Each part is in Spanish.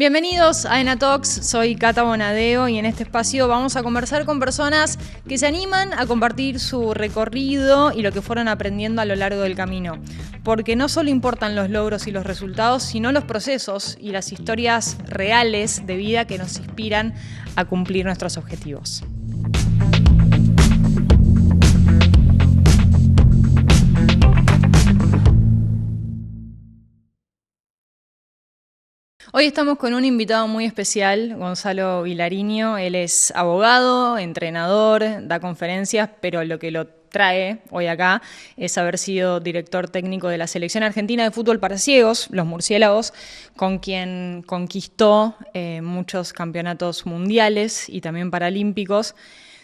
Bienvenidos a Enatox, soy Cata Bonadeo y en este espacio vamos a conversar con personas que se animan a compartir su recorrido y lo que fueron aprendiendo a lo largo del camino. Porque no solo importan los logros y los resultados, sino los procesos y las historias reales de vida que nos inspiran a cumplir nuestros objetivos. Hoy estamos con un invitado muy especial, Gonzalo Vilariño. Él es abogado, entrenador, da conferencias, pero lo que lo trae hoy acá es haber sido director técnico de la Selección Argentina de Fútbol para Ciegos, los Murciélagos, con quien conquistó muchos campeonatos mundiales y también paralímpicos.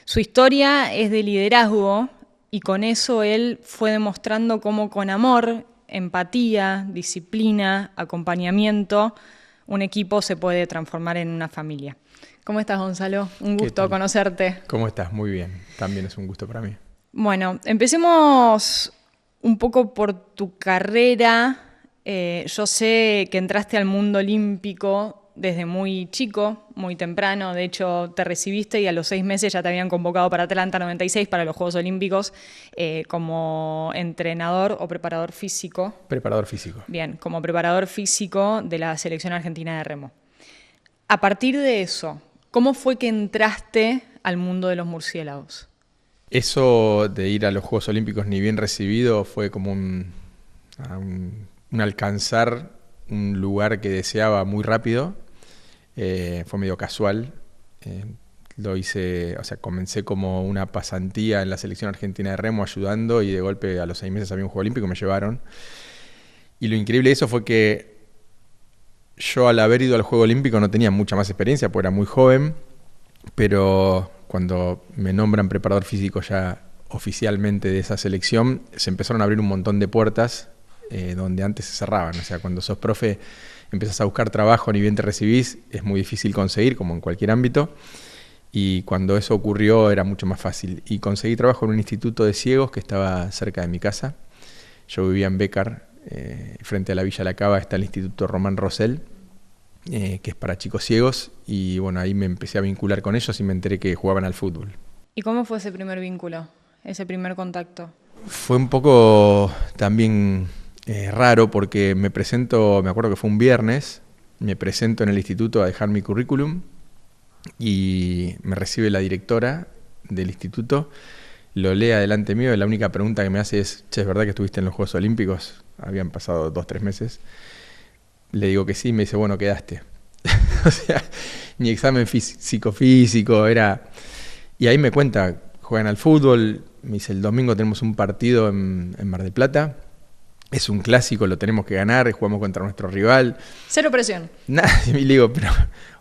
Su historia es de liderazgo y con eso él fue demostrando cómo con amor, empatía, disciplina, acompañamiento, un equipo se puede transformar en una familia. ¿Cómo estás, Gonzalo? Un gusto conocerte. ¿Cómo estás? Muy bien. También es un gusto para mí. Bueno, empecemos un poco por tu carrera. Yo sé que entraste al mundo olímpico desde muy chico, muy temprano. De hecho, te recibiste y a los 6 meses ya te habían convocado para Atlanta 96, para los Juegos Olímpicos, como entrenador o preparador físico. Preparador físico. Bien, como preparador físico de la Selección Argentina de Remo. A partir de eso, ¿cómo fue que entraste al mundo de los murciélagos? Eso de ir a los Juegos Olímpicos ni bien recibido fue como un alcanzar un lugar que deseaba muy rápido. Fue medio casual. Lo hice, comencé como una pasantía en la Selección Argentina de Remo ayudando y de golpe a los 6 meses había un Juego Olímpico y me llevaron. Y lo increíble de eso fue que yo al haber ido al Juego Olímpico no tenía mucha más experiencia porque era muy joven, pero cuando me nombran preparador físico ya oficialmente de esa selección, se empezaron a abrir un montón de puertas donde antes se cerraban. O sea, cuando sos profe empezás a buscar trabajo, ni bien te recibís, es muy difícil conseguir, como en cualquier ámbito. Y cuando eso ocurrió era mucho más fácil. Y conseguí trabajo en un instituto de ciegos que estaba cerca de mi casa. Yo vivía en Bécar, frente a la Villa La Cava está el Instituto Román Rosell, que es para chicos ciegos. Y bueno, ahí me empecé a vincular con ellos y me enteré que jugaban al fútbol. ¿Y cómo fue ese primer vínculo, ese primer contacto? Fue un poco también raro porque me acuerdo que fue un viernes, me presento en el instituto a dejar mi currículum y me recibe la directora del instituto, lo lee adelante mío y la única pregunta que me hace es: che, ¿es verdad que estuviste en los Juegos Olímpicos? Habían pasado 2-3 meses. Le digo que sí, me dice, bueno, quedaste. O sea, ni examen psicofísico era. Y ahí me cuenta, juegan al fútbol, me dice, el domingo tenemos un partido en Mar del Plata. Es un clásico, lo tenemos que ganar, jugamos contra nuestro rival. Cero presión. Nada, y le digo, pero,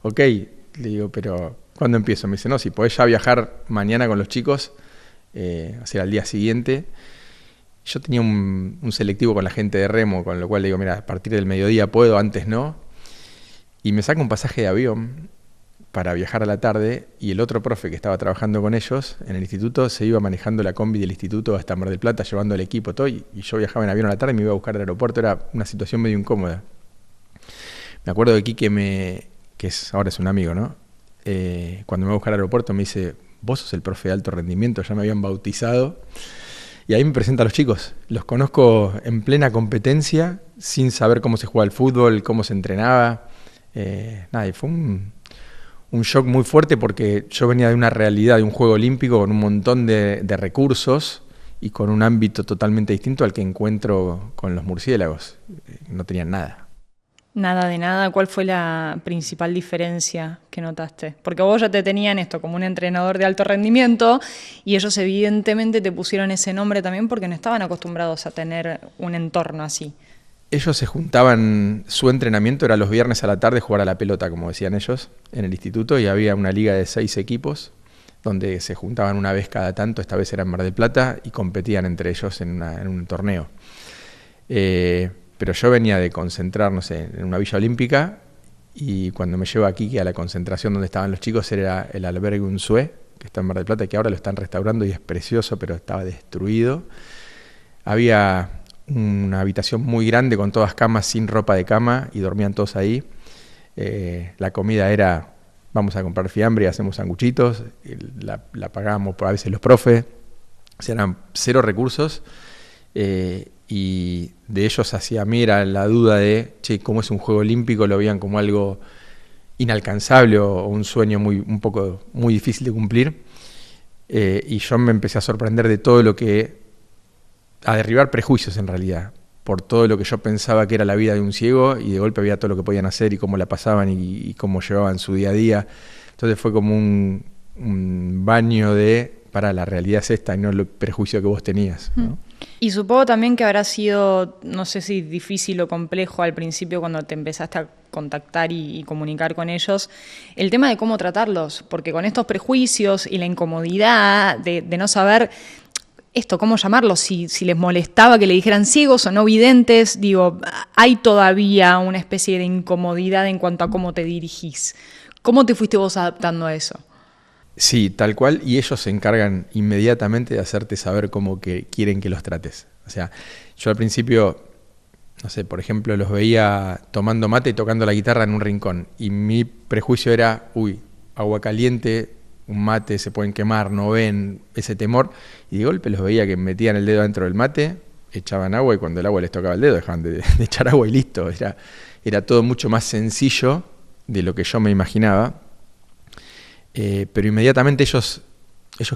ok, le digo, pero, ¿cuándo empiezo? Me dice, no, si podés ya viajar mañana con los chicos, o sea, al día siguiente. Yo tenía un selectivo con la gente de Remo, con lo cual le digo, mira, a partir del mediodía puedo, antes no. Y me saca un pasaje de avión para viajar a la tarde, y el otro profe que estaba trabajando con ellos en el instituto se iba manejando la combi del instituto hasta Mar del Plata, llevando el equipo, todo, y yo viajaba en avión a la tarde y me iba a buscar al aeropuerto. Era una situación medio incómoda. Me acuerdo de Quique, ahora es un amigo, ¿no? Cuando me iba a buscar al aeropuerto me dice, vos sos el profe de alto rendimiento, ya me habían bautizado. Y ahí me presenta a los chicos. Los conozco en plena competencia, sin saber cómo se juega el fútbol, cómo se entrenaba. Y fue un shock muy fuerte porque yo venía de una realidad de un juego olímpico con un montón de recursos y con un ámbito totalmente distinto al que encuentro con los murciélagos. No tenían nada. Nada de nada. ¿Cuál fue la principal diferencia que notaste? Porque vos ya te tenían esto como un entrenador de alto rendimiento y ellos evidentemente te pusieron ese nombre también porque no estaban acostumbrados a tener un entorno así. Ellos se juntaban, su entrenamiento era los viernes a la tarde jugar a la pelota, como decían ellos, en el instituto, y había una liga de 6 equipos donde se juntaban una vez cada tanto, esta vez era en Mar del Plata, y competían entre ellos en un torneo. Pero yo venía de concentrar, no sé, en una villa olímpica, y cuando me llevo aquí a la concentración donde estaban los chicos era el albergue Unzué, que está en Mar del Plata, que ahora lo están restaurando y es precioso, pero estaba destruido. Había una habitación muy grande con todas camas sin ropa de cama y dormían todos ahí. La comida era, vamos a comprar fiambre y hacemos sanguchitos, la pagábamos a veces los profes, o sea, eran cero recursos, y de ellos hacia mí era la duda de, che, ¿cómo es un juego olímpico? Lo veían como algo inalcanzable o un sueño muy difícil de cumplir, y yo me empecé a sorprender de todo lo que, a derribar prejuicios en realidad, por todo lo que yo pensaba que era la vida de un ciego, y de golpe veía todo lo que podían hacer y cómo la pasaban y cómo llevaban su día a día. Entonces fue como un baño de, para, la realidad es esta y no el prejuicio que vos tenías, ¿no? Y supongo también que habrá sido, no sé si difícil o complejo al principio cuando te empezaste a contactar y comunicar con ellos, el tema de cómo tratarlos, porque con estos prejuicios y la incomodidad de no saber esto, cómo llamarlos, si les molestaba que le dijeran ciegos o no videntes, digo, hay todavía una especie de incomodidad en cuanto a cómo te dirigís. ¿Cómo te fuiste vos adaptando a eso? Sí, tal cual, y ellos se encargan inmediatamente de hacerte saber cómo que quieren que los trates. O sea, yo al principio, no sé, por ejemplo, los veía tomando mate y tocando la guitarra en un rincón, y mi prejuicio era, agua caliente, un mate, se pueden quemar, no ven, ese temor, y de golpe los veía que metían el dedo dentro del mate, echaban agua, y cuando el agua les tocaba el dedo dejaban de echar agua y listo. Era todo mucho más sencillo de lo que yo me imaginaba. Pero inmediatamente ellos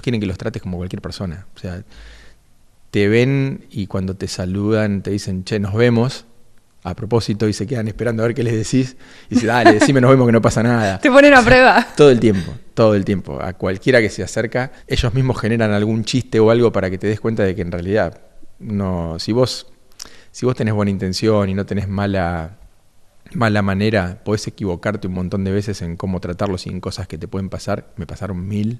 quieren que los trates como cualquier persona. O sea, te ven y cuando te saludan te dicen, che, nos vemos, a propósito, y se quedan esperando a ver qué les decís. Y dice, dale, decime, nos vemos, que no pasa nada. Te ponen a prueba. Todo el tiempo. A cualquiera que se acerca, ellos mismos generan algún chiste o algo para que te des cuenta de que en realidad, no, si vos tenés buena intención y no tenés mala manera, podés equivocarte un montón de veces en cómo tratarlos y en cosas que te pueden pasar. Me pasaron 1000,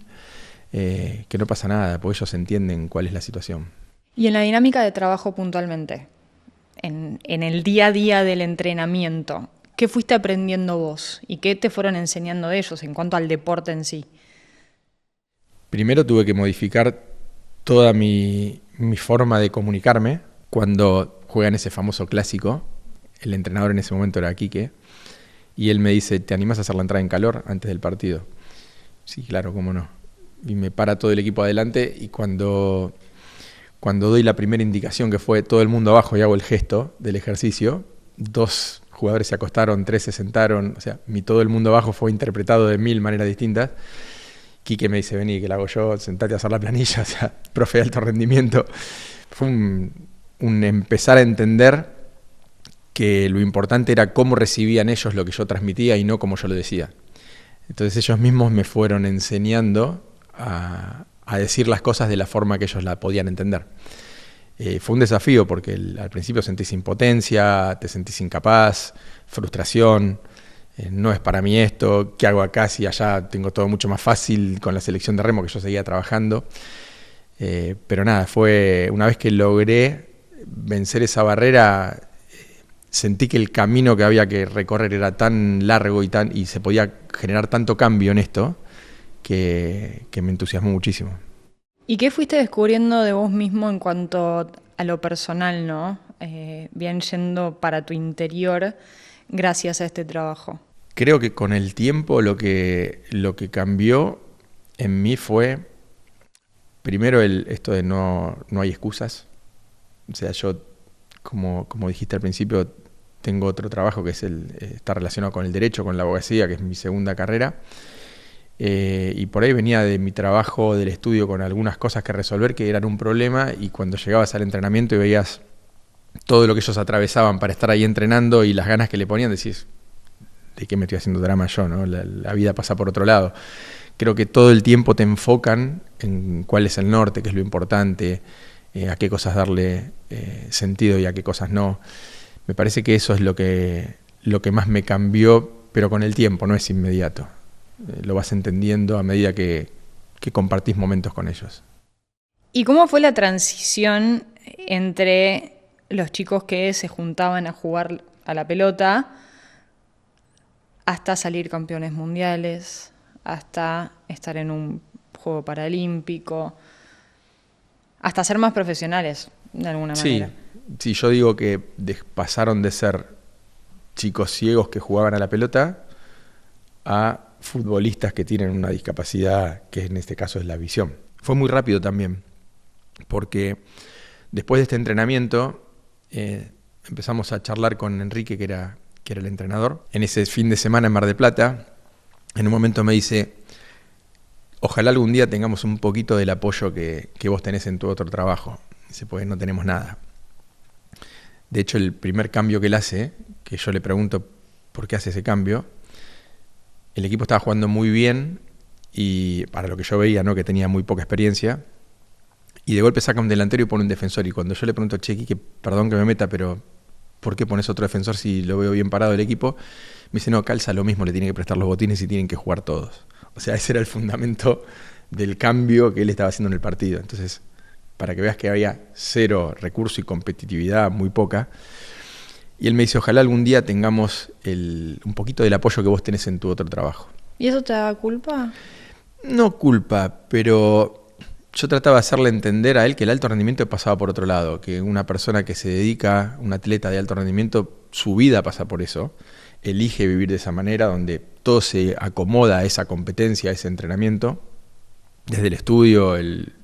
que no pasa nada, porque ellos entienden cuál es la situación. Y en la dinámica de trabajo puntualmente, en el día a día del entrenamiento, ¿qué fuiste aprendiendo vos? ¿Y qué te fueron enseñando ellos en cuanto al deporte en sí? Primero tuve que modificar toda mi forma de comunicarme. Cuando juegan ese famoso clásico, el entrenador en ese momento era Quique, y él me dice, ¿te animás a hacer la entrada en calor antes del partido? Sí, claro, cómo no. Y me para todo el equipo adelante, y cuando doy la primera indicación, que fue todo el mundo abajo y hago el gesto del ejercicio, 2 jugadores se acostaron, 3 se sentaron, o sea, todo el mundo abajo fue interpretado de 1000 maneras distintas. Quique me dice, vení, que la hago yo, sentate a hacer la planilla, o sea, profe de alto rendimiento. Fue un empezar a entender que lo importante era cómo recibían ellos lo que yo transmitía y no como yo lo decía. Entonces ellos mismos me fueron enseñando a decir las cosas de la forma que ellos la podían entender. Fue un desafío porque al principio sentís impotencia, te sentís incapaz, frustración, no es para mí esto, ¿qué hago acá si allá tengo todo mucho más fácil con la selección de remo que yo seguía trabajando? Pero nada, fue una vez que logré vencer esa barrera, sentí que el camino que había que recorrer era tan largo y se podía generar tanto cambio en esto que me entusiasmó muchísimo. ¿Y qué fuiste descubriendo de vos mismo en cuanto a lo personal, ¿no? Bien yendo para tu interior gracias a este trabajo. Creo que con el tiempo lo que cambió en mí fue, primero, esto de no hay excusas. O sea, yo, como dijiste al principio, tengo otro trabajo que es está relacionado con el derecho, con la abogacía, que es mi segunda carrera. Y por ahí venía de mi trabajo, del estudio, con algunas cosas que resolver que eran un problema, y cuando llegabas al entrenamiento y veías todo lo que ellos atravesaban para estar ahí entrenando y las ganas que le ponían, decís, ¿de qué me estoy haciendo drama yo, no? La vida pasa por otro lado. Creo que todo el tiempo te enfocan en cuál es el norte, qué es lo importante, a qué cosas darle sentido y a qué cosas no. Me parece que eso es lo que más me cambió, pero con el tiempo, no es inmediato. Lo vas entendiendo a medida que compartís momentos con ellos. ¿Y cómo fue la transición entre los chicos que se juntaban a jugar a la pelota hasta salir campeones mundiales, hasta estar en un juego paralímpico, hasta ser más profesionales de alguna manera? Sí, yo digo que pasaron de ser chicos ciegos que jugaban a la pelota a futbolistas que tienen una discapacidad, que en este caso es la visión. Fue muy rápido también, porque después de este entrenamiento empezamos a charlar con Enrique, que era el entrenador. En ese fin de semana en Mar del Plata, en un momento me dice: ojalá algún día tengamos un poquito del apoyo que vos tenés en tu otro trabajo. Dice, pues no tenemos nada. De hecho, el primer cambio que él hace, que yo le pregunto por qué hace ese cambio, el equipo estaba jugando muy bien y para lo que yo veía, ¿no?, que tenía muy poca experiencia, y de golpe saca un delantero y pone un defensor. Y cuando yo le pregunto: che, que perdón que me meta, pero ¿por qué pones otro defensor si lo veo bien parado el equipo? Me dice: no, calza lo mismo, le tiene que prestar los botines y tienen que jugar todos. O sea, ese era el fundamento del cambio que él estaba haciendo en el partido. Entonces, para que veas que había cero recurso y competitividad, muy poca. Y él me dice: ojalá algún día tengamos un poquito del apoyo que vos tenés en tu otro trabajo. ¿Y eso te da culpa? No culpa, pero yo trataba de hacerle entender a él que el alto rendimiento pasaba por otro lado, que una persona que se dedica, un atleta de alto rendimiento, su vida pasa por eso, elige vivir de esa manera, donde todo se acomoda a esa competencia, a ese entrenamiento, desde el estudio,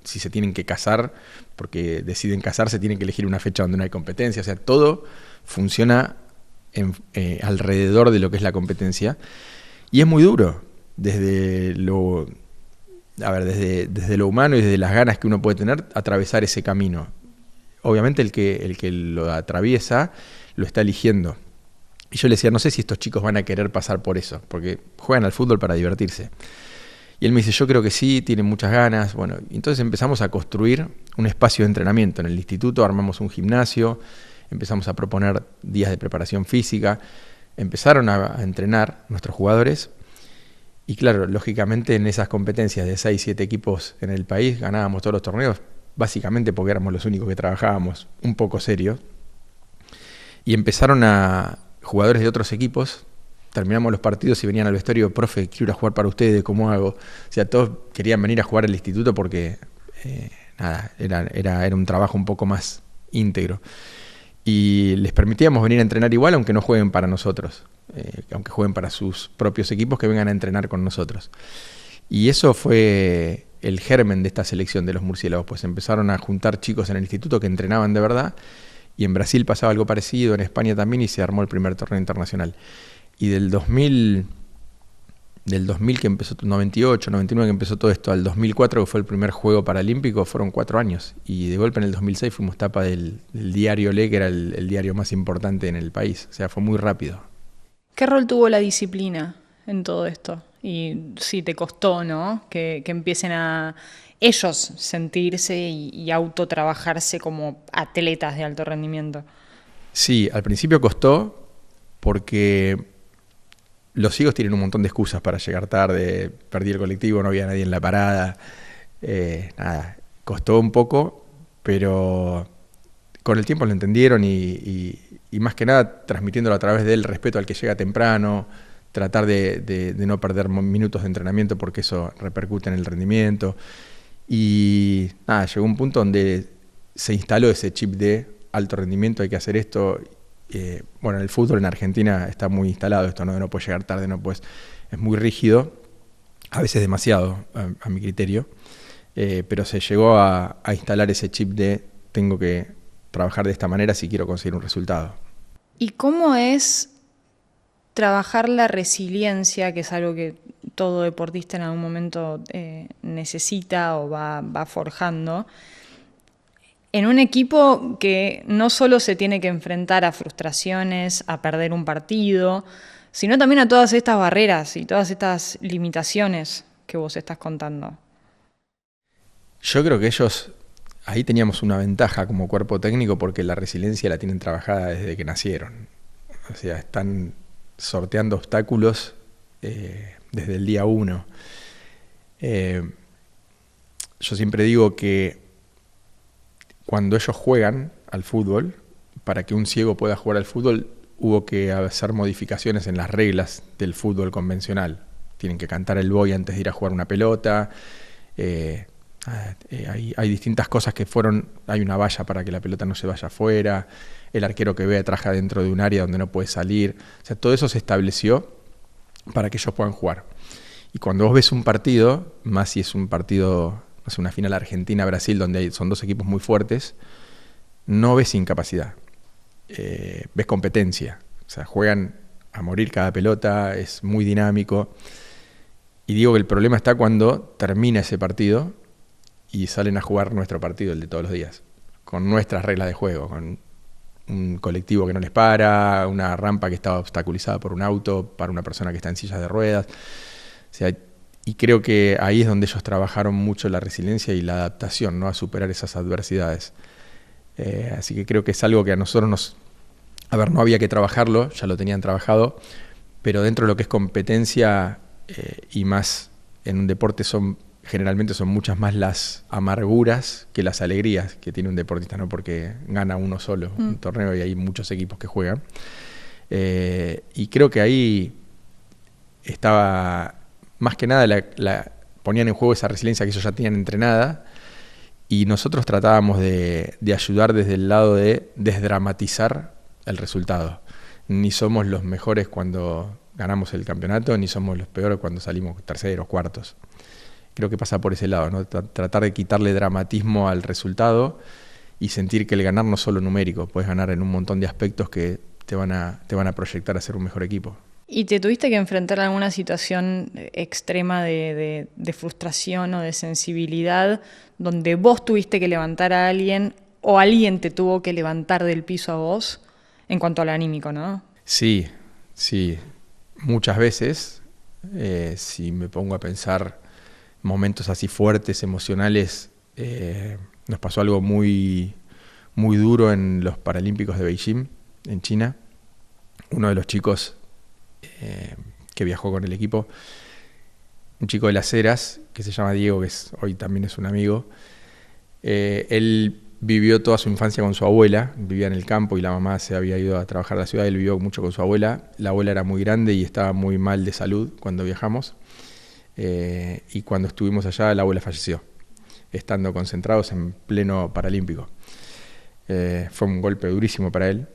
si se tienen que casar, porque deciden casarse, tienen que elegir una fecha donde no hay competencia, o sea, todo funciona alrededor de lo que es la competencia, y es muy duro, desde lo humano y desde las ganas que uno puede tener, atravesar ese camino. Obviamente el que lo atraviesa lo está eligiendo. Y yo le decía: no sé si estos chicos van a querer pasar por eso, porque juegan al fútbol para divertirse. Y él me dice: yo creo que sí, tienen muchas ganas. Bueno, entonces empezamos a construir un espacio de entrenamiento. En el instituto armamos un gimnasio, empezamos a proponer días de preparación física, empezaron a entrenar nuestros jugadores. Y claro, lógicamente en esas competencias de 6-7 equipos en el país ganábamos todos los torneos, básicamente porque éramos los únicos que trabajábamos un poco serios. Y empezaron a jugadores de otros equipos, terminamos los partidos y venían al vestuario: profe, quiero ir a jugar para ustedes, ¿cómo hago? O sea, todos querían venir a jugar al instituto porque era un trabajo un poco más íntegro. Y les permitíamos venir a entrenar igual, aunque no jueguen para nosotros, aunque jueguen para sus propios equipos, que vengan a entrenar con nosotros. Y eso fue el germen de esta selección de los murciélagos, pues empezaron a juntar chicos en el instituto que entrenaban de verdad, y en Brasil pasaba algo parecido, en España también, y se armó el primer torneo internacional. Y del 2000 que empezó, 98, 99 que empezó todo esto, al 2004 que fue el primer juego paralímpico, fueron 4 años. Y de golpe en el 2006 fuimos tapa del diario Le, que era el diario más importante en el país. O sea, fue muy rápido. ¿Qué rol tuvo la disciplina en todo esto? Y sí, te costó, ¿no?, que empiecen a ellos sentirse y autotrabajarse como atletas de alto rendimiento. Sí, al principio costó porque los ciegos tienen un montón de excusas para llegar tarde: perdí el colectivo, no había nadie en la parada. Costó un poco, pero con el tiempo lo entendieron y más que nada transmitiéndolo a través del respeto al que llega temprano, tratar de no perder minutos de entrenamiento porque eso repercute en el rendimiento. Y llegó un punto donde se instaló ese chip de alto rendimiento, hay que hacer esto. Bueno, en el fútbol en Argentina está muy instalado esto, ¿no? No puedes llegar tarde, no puedes, es muy rígido, a veces demasiado a mi criterio, pero se llegó a instalar ese chip de tengo que trabajar de esta manera si quiero conseguir un resultado. ¿Y cómo es trabajar la resiliencia, que es algo que todo deportista en algún momento necesita o va forjando, en un equipo que no solo se tiene que enfrentar a frustraciones, a perder un partido, sino también a todas estas barreras y todas estas limitaciones que vos estás contando? Yo creo que ellos, ahí teníamos una ventaja como cuerpo técnico porque la resiliencia la tienen trabajada desde que nacieron. O sea, están sorteando obstáculos desde el día 1. Yo siempre digo que cuando ellos juegan al fútbol, para que un ciego pueda jugar al fútbol, hubo que hacer modificaciones en las reglas del fútbol convencional. Tienen que cantar el boy antes de ir a jugar una pelota. Hay distintas cosas que fueron. Hay una valla para que la pelota no se vaya afuera. El arquero que vea traja dentro de un área donde no puede salir. O sea, todo eso se estableció para que ellos puedan jugar. Y cuando vos ves un partido, más si es un partido, no sé, una final Argentina-Brasil, donde son dos equipos muy fuertes, no ves incapacidad, ves competencia. O sea, juegan a morir cada pelota, es muy dinámico. Y digo que el problema está cuando termina ese partido y salen a jugar nuestro partido, el de todos los días, con nuestras reglas de juego, con un colectivo que no les para, una rampa que está obstaculizada por un auto, para una persona que está en silla de ruedas. O sea, y creo que ahí es donde ellos trabajaron mucho la resiliencia y la adaptación, ¿no? A superar esas adversidades. Así que creo que es algo que a nosotros nos... A ver, no había que trabajarlo, ya lo tenían trabajado, pero dentro de lo que es competencia y más en un deporte generalmente son muchas más las amarguras que las alegrías que tiene un deportista, ¿no? Porque gana uno solo un torneo y hay muchos equipos que juegan. Y creo que ahí estaba, más que nada, ponían en juego esa resiliencia que ellos ya tenían entrenada, y nosotros tratábamos de ayudar desde el lado de desdramatizar el resultado. Ni somos los mejores cuando ganamos el campeonato, ni somos los peores cuando salimos terceros, cuartos. Creo que pasa por ese lado, ¿no? Tratar de quitarle dramatismo al resultado y sentir que el ganar no es solo numérico, puedes ganar en un montón de aspectos que te van a proyectar a ser un mejor equipo. ¿Y te tuviste que enfrentar a alguna situación extrema de frustración o de sensibilidad donde vos tuviste que levantar a alguien o alguien te tuvo que levantar del piso a vos en cuanto al anímico, ¿no? Sí, muchas veces, si me pongo a pensar momentos así fuertes, emocionales, nos pasó algo muy, muy duro en los Paralímpicos de Beijing, en China. Uno de los chicos que viajó con el equipo, un chico de Las Heras, que se llama Diego, que hoy también es un amigo, él vivió toda su infancia con su abuela, vivía en el campo y la mamá se había ido a trabajar a la ciudad, él vivió mucho con su abuela, la abuela era muy grande y estaba muy mal de salud cuando viajamos, y cuando estuvimos allá la abuela falleció, estando concentrados en pleno Paralímpico. Fue un golpe durísimo para él,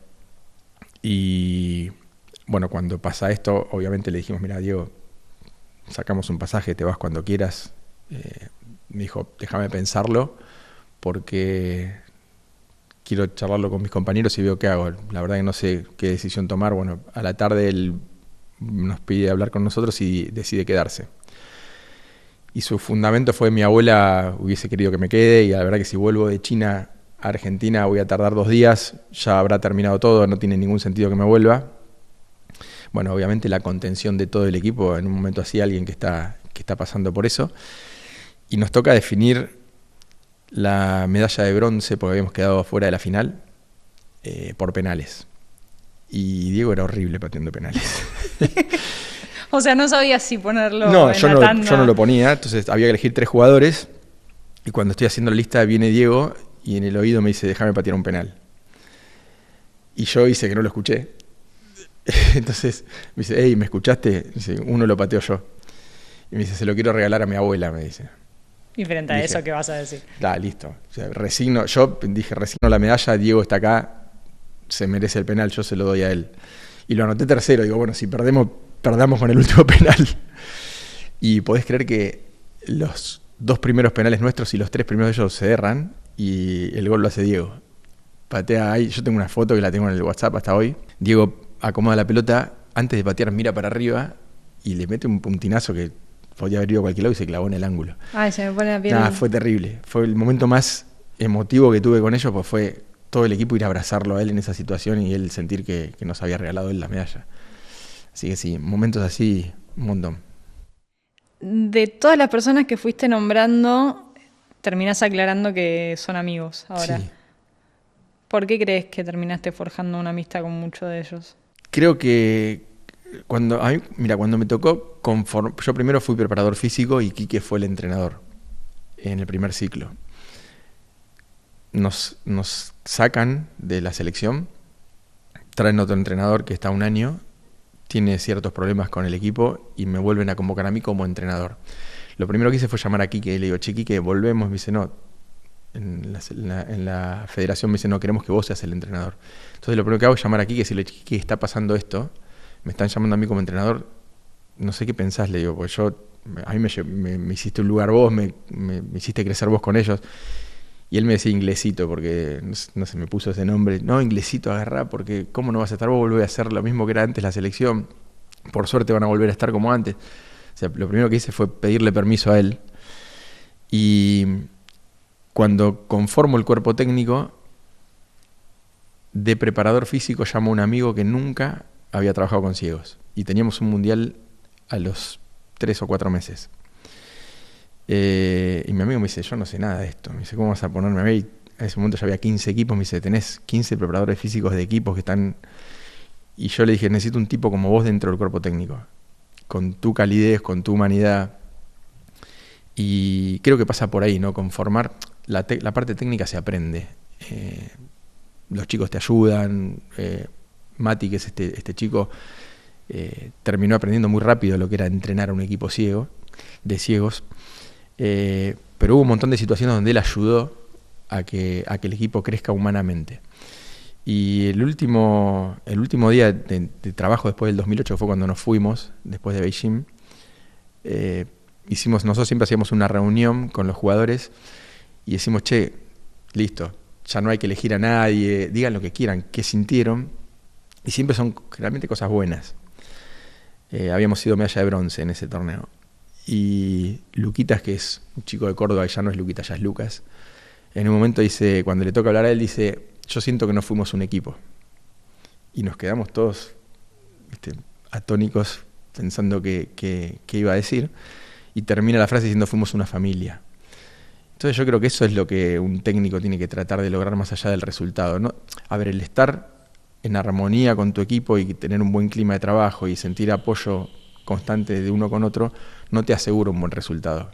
y bueno, cuando pasa esto, obviamente le dijimos, mira, Diego, sacamos un pasaje, te vas cuando quieras. Me dijo, déjame pensarlo, porque quiero charlarlo con mis compañeros y veo qué hago. La verdad que no sé qué decisión tomar. Bueno, a la tarde él nos pide hablar con nosotros y decide quedarse. Y su fundamento fue: mi abuela hubiese querido que me quede, y la verdad que si vuelvo de China a Argentina voy a tardar 2 días, ya habrá terminado todo, no tiene ningún sentido que me vuelva. Bueno, obviamente la contención de todo el equipo, en un momento así, alguien que está pasando por eso. Y nos toca definir la medalla de bronce, porque habíamos quedado fuera de la final, por penales. Y Diego era horrible pateando penales. O sea, no sabías si ponerlo no, en yo la no, tanda. yo no lo ponía, entonces había que elegir 3 jugadores, y cuando estoy haciendo la lista viene Diego y en el oído me dice, déjame patear un penal. Y yo hice que no lo escuché. Entonces me dice, hey, ¿me escuchaste? Dice, uno lo pateo yo. Y me dice, se lo quiero regalar a mi abuela, me dice. Y frente a eso, ¿qué vas a decir? Listo. O sea, yo dije, resigno la medalla, Diego está acá, se merece el penal, yo se lo doy a él. Y lo anoté tercero, digo, bueno, si perdamos con el último penal. Y podés creer que los 2 primeros penales nuestros y los 3 primeros de ellos se erran, y el gol lo hace Diego. Patea ahí, yo tengo una foto que la tengo en el WhatsApp hasta hoy. Diego acomoda la pelota, antes de patear mira para arriba y le mete un puntinazo que podía haber ido a cualquier lado y se clavó en el ángulo. Ay, se me pone la piel. Fue terrible. Fue el momento más emotivo que tuve con ellos, pues fue todo el equipo ir a abrazarlo a él en esa situación y él sentir que nos había regalado él la medalla. Así que sí, momentos así, un montón. De todas las personas que fuiste nombrando, terminás aclarando que son amigos ahora. Sí. ¿Por qué crees que terminaste forjando una amistad con muchos de ellos? Creo que cuando me tocó, yo primero fui preparador físico y Quique fue el entrenador en el primer ciclo. Nos sacan de la selección, traen otro entrenador que está 1 año, tiene ciertos problemas con el equipo y me vuelven a convocar a mí como entrenador. Lo primero que hice fue llamar a Quique y le digo, che, Quique, volvemos. Me dice, no, en la federación me dice, no, queremos que vos seas el entrenador. Entonces lo primero que hago es llamar a Quique y decirle, Quique, está pasando esto, me están llamando a mí como entrenador, no sé qué pensás, le digo, porque a mí me hiciste un lugar vos, me hiciste crecer vos con ellos. Y él me decía Inglesito, porque no sé, me puso ese nombre. No, Inglesito, agarrá, porque ¿cómo no vas a estar vos? Volvés a hacer lo mismo que era antes la selección. Por suerte van a volver a estar como antes. O sea, lo primero que hice fue pedirle permiso a él. Y cuando conformo el cuerpo técnico, de preparador físico llamo a un amigo que nunca había trabajado con ciegos. Y teníamos un mundial a los 3 o 4 meses. Y mi amigo me dice, yo no sé nada de esto. Me dice, ¿cómo vas a ponerme a ver? Y en ese momento ya había 15 equipos. Me dice, tenés 15 preparadores físicos de equipos que están... Y yo le dije, necesito un tipo como vos dentro del cuerpo técnico. Con tu calidez, con tu humanidad. Y creo que pasa por ahí, ¿no? Conformar... La parte técnica se aprende. Los chicos te ayudan. Mati, que es este chico, terminó aprendiendo muy rápido lo que era entrenar a un equipo de ciegos. Pero hubo un montón de situaciones donde él ayudó a que el equipo crezca humanamente. Y el último día de trabajo después del 2008, que fue cuando nos fuimos, después de Beijing, nosotros siempre hacíamos una reunión con los jugadores y decimos, che, listo, ya no hay que elegir a nadie, digan lo que quieran, qué sintieron, y siempre son generalmente cosas buenas. Habíamos sido medalla de bronce en ese torneo. Y Luquitas, que es un chico de Córdoba, ya no es Luquitas, ya es Lucas, en un momento dice, cuando le toca hablar a él, dice, yo siento que no fuimos un equipo. Y nos quedamos todos atónicos pensando qué iba a decir, y termina la frase diciendo, fuimos una familia. Entonces yo creo que eso es lo que un técnico tiene que tratar de lograr más allá del resultado, ¿no? A ver, el estar en armonía con tu equipo y tener un buen clima de trabajo y sentir apoyo constante de uno con otro, no te asegura un buen resultado.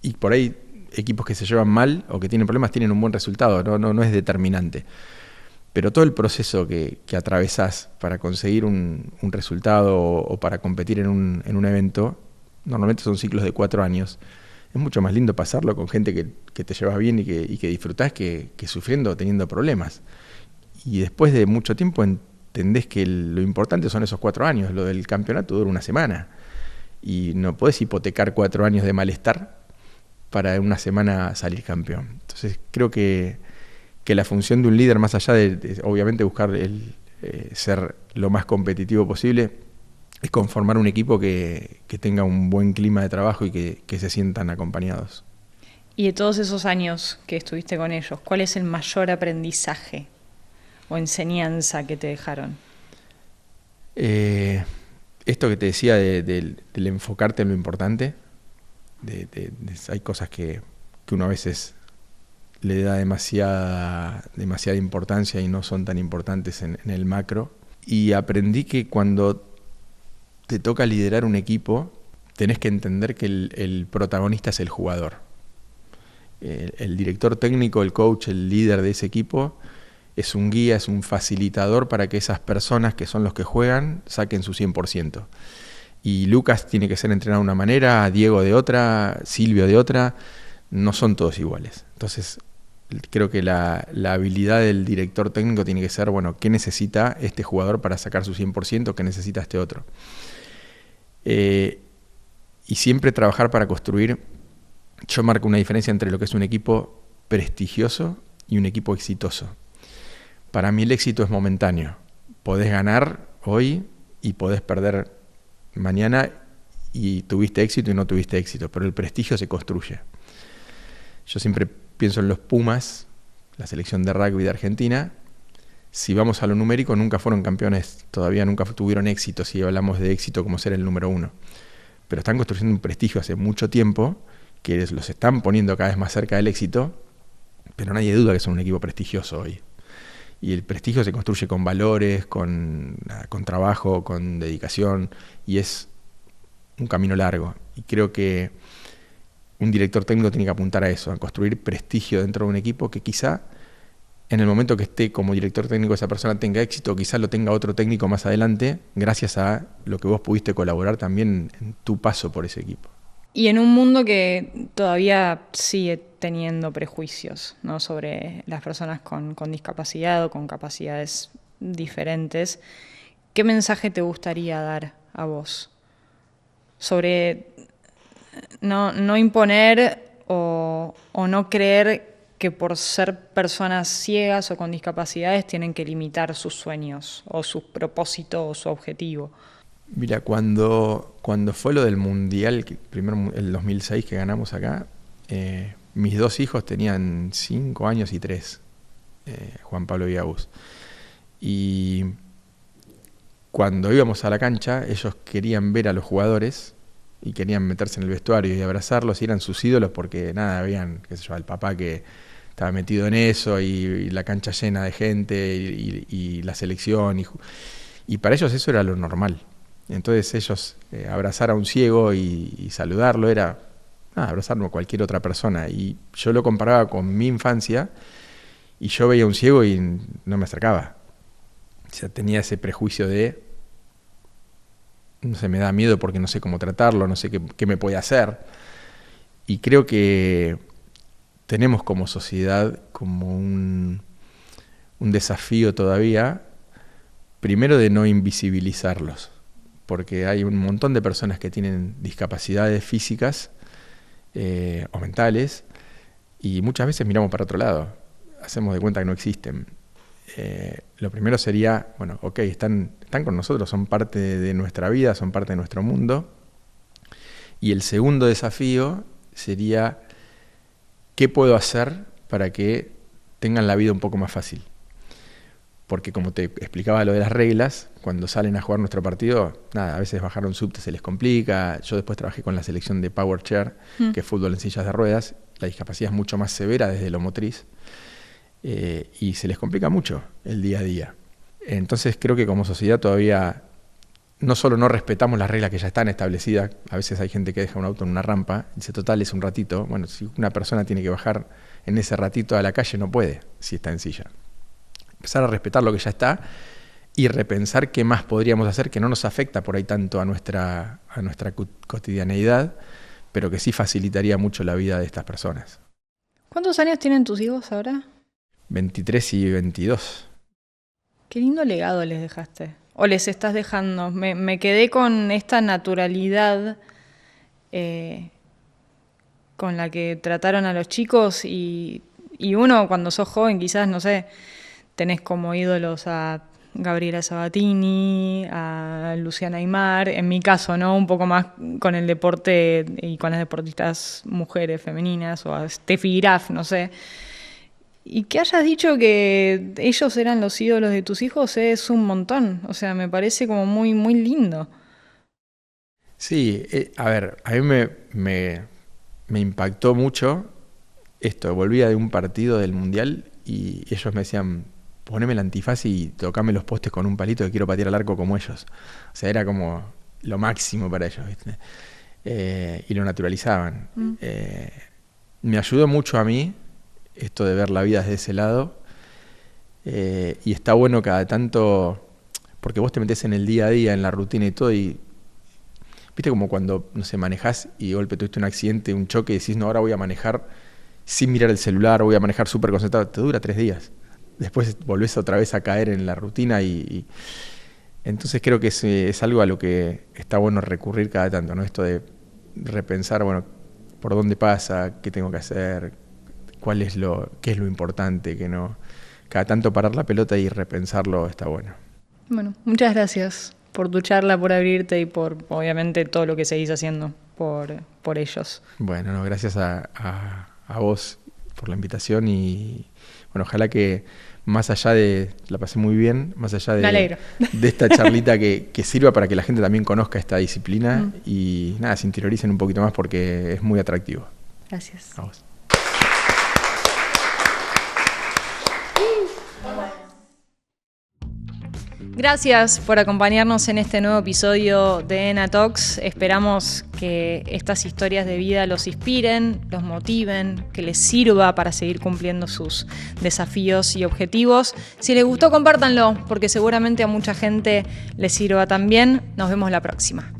Y por ahí, equipos que se llevan mal o que tienen problemas tienen un buen resultado, no es determinante. Pero todo el proceso que atravesás para conseguir un resultado o para competir en un evento, normalmente son ciclos de 4 años. Es mucho más lindo pasarlo con gente que te llevas bien y que disfrutás que sufriendo o teniendo problemas. Y después de mucho tiempo entendés que lo importante son esos 4 años. Lo del campeonato dura una semana. Y no podés hipotecar 4 años de malestar para en una semana salir campeón. Entonces creo que la función de un líder, más allá de obviamente buscar ser lo más competitivo posible, es conformar un equipo que tenga un buen clima de trabajo y que se sientan acompañados. Y de todos esos años que estuviste con ellos, ¿cuál es el mayor aprendizaje o enseñanza que te dejaron? Esto que te decía del enfocarte en lo importante, hay cosas que uno a veces le da demasiada importancia y no son tan importantes en el macro. Y aprendí que cuando te toca liderar un equipo, tenés que entender que el protagonista es el jugador. El director técnico, el coach, el líder de ese equipo, es un guía, es un facilitador para que esas personas que son los que juegan saquen su 100%. Y Lucas tiene que ser entrenado de una manera, Diego de otra, Silvio de otra, no son todos iguales. Entonces, creo que la habilidad del director técnico tiene que ser, bueno, ¿qué necesita este jugador para sacar su 100%? ¿Qué necesita este otro? Y siempre trabajar para construir. Yo marco una diferencia entre lo que es un equipo prestigioso y un equipo exitoso. Para mí el éxito es momentáneo. Podés ganar hoy y podés perder mañana y tuviste éxito y no tuviste éxito, pero el prestigio se construye. Yo siempre pienso en los Pumas, la selección de rugby de Argentina. Si vamos a lo numérico, nunca fueron campeones, todavía nunca tuvieron éxito, si hablamos de éxito como ser el número 1. Pero están construyendo un prestigio hace mucho tiempo, que los están poniendo cada vez más cerca del éxito, pero nadie duda que son un equipo prestigioso hoy. Y el prestigio se construye con valores, con trabajo, con dedicación, y es un camino largo. Y creo que un director técnico tiene que apuntar a eso, a construir prestigio dentro de un equipo que quizá en el momento que esté como director técnico esa persona tenga éxito, quizá lo tenga otro técnico más adelante, gracias a lo que vos pudiste colaborar también en tu paso por ese equipo. Y en un mundo que todavía sigue teniendo prejuicios, ¿no?, sobre las personas con discapacidad o con capacidades diferentes, ¿qué mensaje te gustaría dar a vos? Sobre no imponer o no creer que por ser personas ciegas o con discapacidades tienen que limitar sus sueños o sus propósitos o su objetivo. Mira, cuando fue lo del Mundial, el 2006 que ganamos acá, mis 2 hijos tenían 5 años y 3, Juan Pablo y Agus. Y cuando íbamos a la cancha, ellos querían ver a los jugadores y querían meterse en el vestuario y abrazarlos, y eran sus ídolos porque nada, veían, qué sé yo, al papá que estaba metido en eso y la cancha llena de gente y la selección y para ellos eso era lo normal. Entonces ellos abrazar a un ciego y saludarlo era abrazarlo a cualquier otra persona, y yo lo comparaba con mi infancia y yo veía a un ciego y no me acercaba. O sea, tenía ese prejuicio de, no sé, me da miedo porque no sé cómo tratarlo, no sé qué me puede hacer. Y creo que tenemos como sociedad como un desafío todavía, primero de no invisibilizarlos, porque hay un montón de personas que tienen discapacidades físicas o mentales, y muchas veces miramos para otro lado, hacemos de cuenta que no existen. Lo primero sería, bueno, ok, están con nosotros, son parte de nuestra vida, son parte de nuestro mundo. Y el segundo desafío sería, ¿qué puedo hacer para que tengan la vida un poco más fácil? Porque como te explicaba lo de las reglas, cuando salen a jugar nuestro partido, nada, a veces bajar un subte se les complica. Yo después trabajé con la selección de Power Chair, que es fútbol en sillas de ruedas. La discapacidad es mucho más severa desde lo motriz. Y se les complica mucho el día a día. Entonces creo que como sociedad todavía no solo no respetamos las reglas que ya están establecidas. A veces hay gente que deja un auto en una rampa y dice, total, es un ratito. Bueno, si una persona tiene que bajar en ese ratito a la calle, no puede si está en silla. Empezar a respetar lo que ya está y repensar qué más podríamos hacer que no nos afecta por ahí tanto a nuestra cotidianeidad, pero que sí facilitaría mucho la vida de estas personas. ¿Cuántos años tienen tus hijos ahora? 23 y 22. Qué lindo legado les dejaste. ¿O les estás dejando? Me quedé con esta naturalidad con la que trataron a los chicos y uno cuando sos joven quizás, no sé, tenés como ídolos a Gabriela Sabatini, a Luciana Aymar, en mi caso, ¿no? Un poco más con el deporte y con las deportistas mujeres femeninas, o a Steffi Graf, no sé. Y que hayas dicho que ellos eran los ídolos de tus hijos es un montón. O sea, me parece como muy, muy lindo. Sí, a ver, a mí me impactó mucho esto. Volvía de un partido del Mundial y ellos me decían, poneme el antifaz y tocame los postes con un palito que quiero patear al arco como ellos. O sea, era como lo máximo para ellos, ¿viste? Y lo naturalizaban. Me ayudó mucho a mí esto de ver la vida desde ese lado, y está bueno cada tanto, porque vos te metés en el día a día, en la rutina y todo, y viste como cuando, no sé, manejás y de golpe tuviste un accidente, un choque, y decís, no, ahora voy a manejar sin mirar el celular, voy a manejar súper concentrado. Te dura 3 días. Después volvés otra vez a caer en la rutina y entonces creo que es algo a lo que está bueno recurrir cada tanto, ¿no? Esto de repensar, bueno, por dónde pasa, qué tengo que hacer, qué es lo importante, qué no. Cada tanto parar la pelota y repensarlo está bueno. Bueno, muchas gracias por tu charla, por abrirte y por, obviamente, todo lo que seguís haciendo por ellos. Bueno, no, gracias a vos por la invitación y bueno, ojalá que más allá de, la pasé muy bien, más allá de esta charlita que sirva para que la gente también conozca esta disciplina y nada, se interioricen un poquito más porque es muy atractivo. Gracias. A vos. Gracias por acompañarnos en este nuevo episodio de ENA Talks. Esperamos que estas historias de vida los inspiren, los motiven, que les sirva para seguir cumpliendo sus desafíos y objetivos. Si les gustó, compártanlo, porque seguramente a mucha gente les sirva también. Nos vemos la próxima.